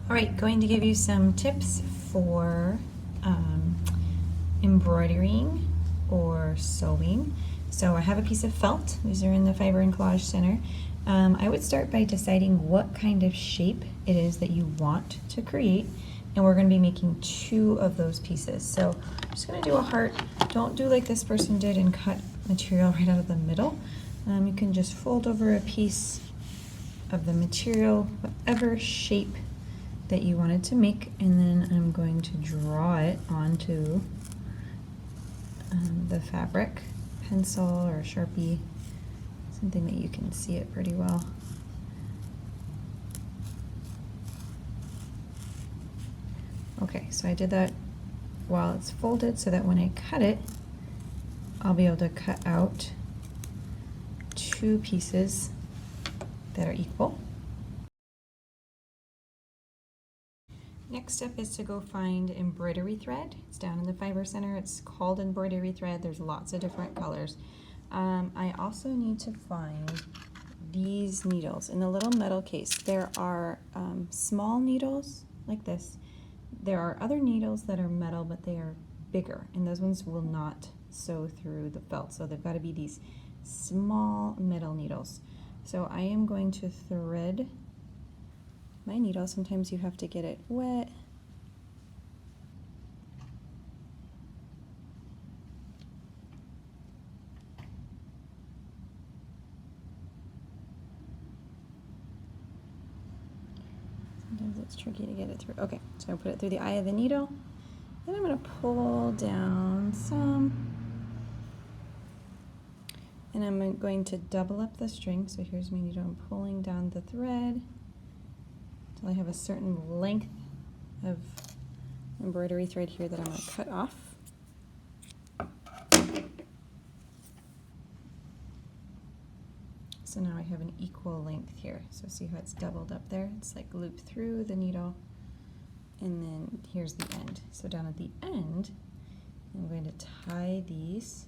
All right, going to give you some tips for embroidering or sewing. So I have a piece of felt. These are in the Fiber and Collage Center. I would start by deciding what kind of shape it is that you want to create, and we're going to be making 2 of those pieces. So I'm just going to do a heart. Don't do like this person did and cut material right out of the middle. You can just fold over a piece of the material, whatever shape that you wanted to make, and then I'm going to draw it onto the fabric, pencil or Sharpie, something that you can see it pretty well. Okay, so I did that while it's folded so that when I cut it, I'll be able to cut out 2 pieces that are equal. Next step is to go find embroidery thread. It's down in the Fiber Center. It's called embroidery thread. There's lots of different colors. I also need to find these needles in the little metal case. There are small needles like this. There are other needles that are metal, but they are bigger, and those ones will not sew through the felt. So they've got to be these small metal needles. So I am going to thread my needle. Sometimes you have to get it wet. Sometimes it's tricky to get it through. Okay, so I put it through the eye of the needle. Then I'm going to pull down some. And I'm going to double up the string. So here's my needle. I'm pulling down the thread until I have a certain length of embroidery thread here that I'm going to cut off. So now I have an equal length here. So see how it's doubled up there? It's like looped through the needle, and then here's the end. So down at the end, I'm going to tie these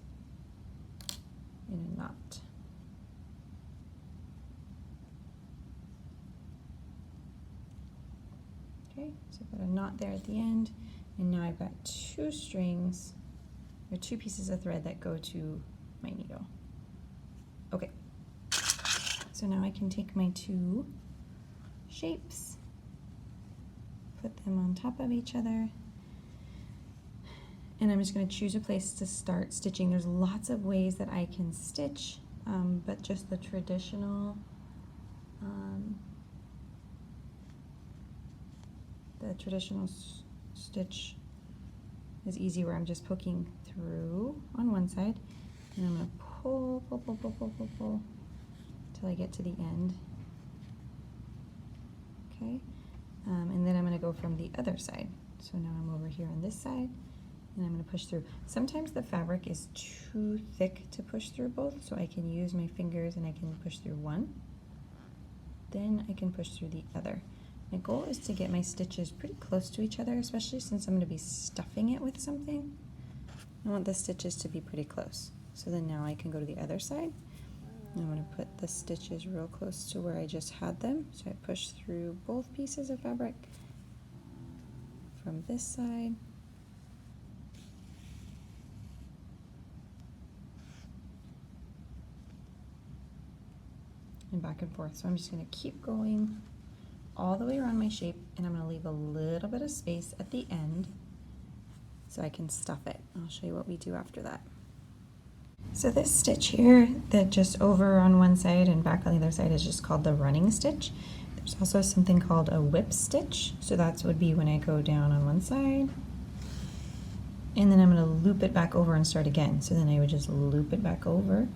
in a knot. Okay, so I've got a knot there at the end, and now I've got 2 strings, or 2 pieces of thread that go to my needle. Okay, so now I can take my 2 shapes, put them on top of each other, and I'm just going to choose a place to start stitching. There's lots of ways that I can stitch, but just the traditional stitch is easy, where I'm just poking through on one side, and I'm going to pull until I get to the end. Okay, and then I'm going to go from the other side. So now I'm over here on this side, and I'm going to push through. Sometimes the fabric is too thick to push through both, so I can use my fingers and I can push through one. Then I can push through the other. My goal is to get my stitches pretty close to each other, especially since I'm going to be stuffing it with something. I want the stitches to be pretty close. So then now I can go to the other side. I'm going to put the stitches real close to where I just had them. So I push through both pieces of fabric from this side. And back and forth. So I'm just going to keep going all the way around my shape, and I'm going to leave a little bit of space at the end so I can stuff it. I'll show you what we do after that. So this stitch here, that just over on one side and back on the other side, is just called the running stitch. There's also something called a whip stitch. So that would be when I go down on one side, and then I'm going to loop it back over and start again. So then I would just loop it back over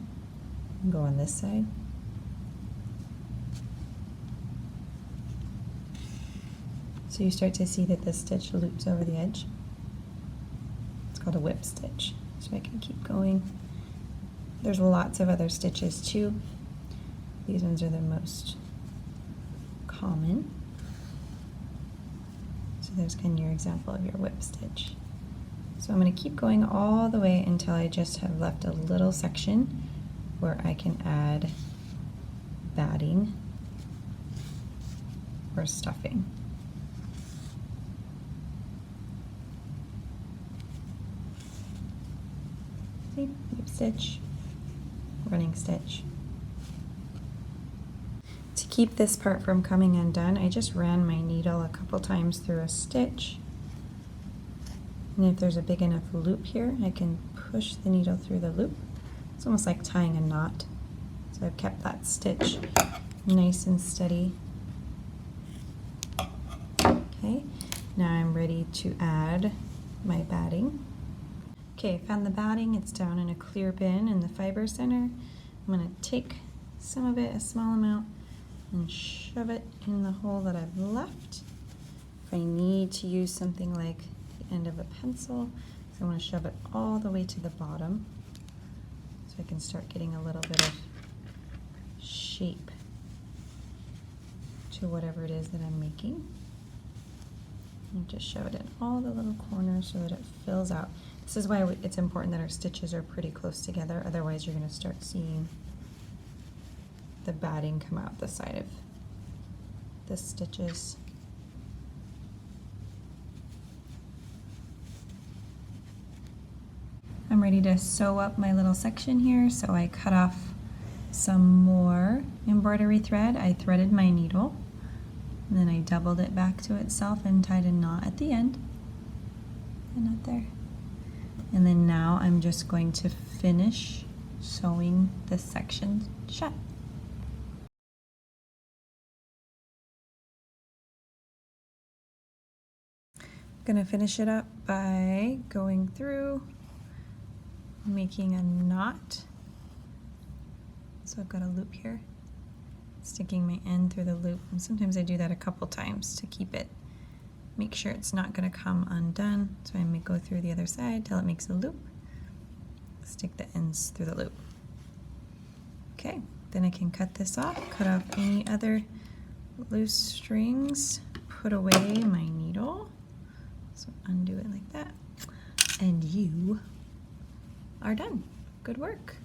and go on this side. So you start to see that this stitch loops over the edge. It's called a whip stitch. So I can keep going. There's lots of other stitches too. These ones are the most common. So there's kind of your example of your whip stitch. So I'm going to keep going all the way until I just have left a little section where I can add batting or stuffing. stitch, running stitch. To keep this part from coming undone, I just ran my needle a couple times through a stitch. And if there's a big enough loop here, I can push the needle through the loop. It's almost like tying a knot. So I've kept that stitch nice and steady. Okay, now I'm ready to add my batting. Okay, I found the batting. It's down in a clear bin in the fiber center. I'm going to take some of it, a small amount, and shove it in the hole that I've left. If I need to use something like the end of a pencil, so I want to shove it all the way to the bottom so I can start getting a little bit of shape to whatever it is that I'm making. And just shove it in all the little corners so that it fills out. This is why it's important that our stitches are pretty close together, otherwise you're going to start seeing the batting come out the side of the stitches. I'm ready to sew up my little section here, so I cut off some more embroidery thread. I threaded my needle, and then I doubled it back to itself and tied a knot at the end. A knot there. And then now I'm just going to finish sewing this section shut. I'm going to finish it up by going through, making a knot. So I've got a loop here, sticking my end through the loop, and sometimes I do that a couple times to keep it, make sure it's not going to come undone. So I may go through the other side till it makes a loop, stick the ends through the loop. Okay, then I can cut this off, cut off any other loose strings, put away my needle, so undo it like that, and you are done. Good work.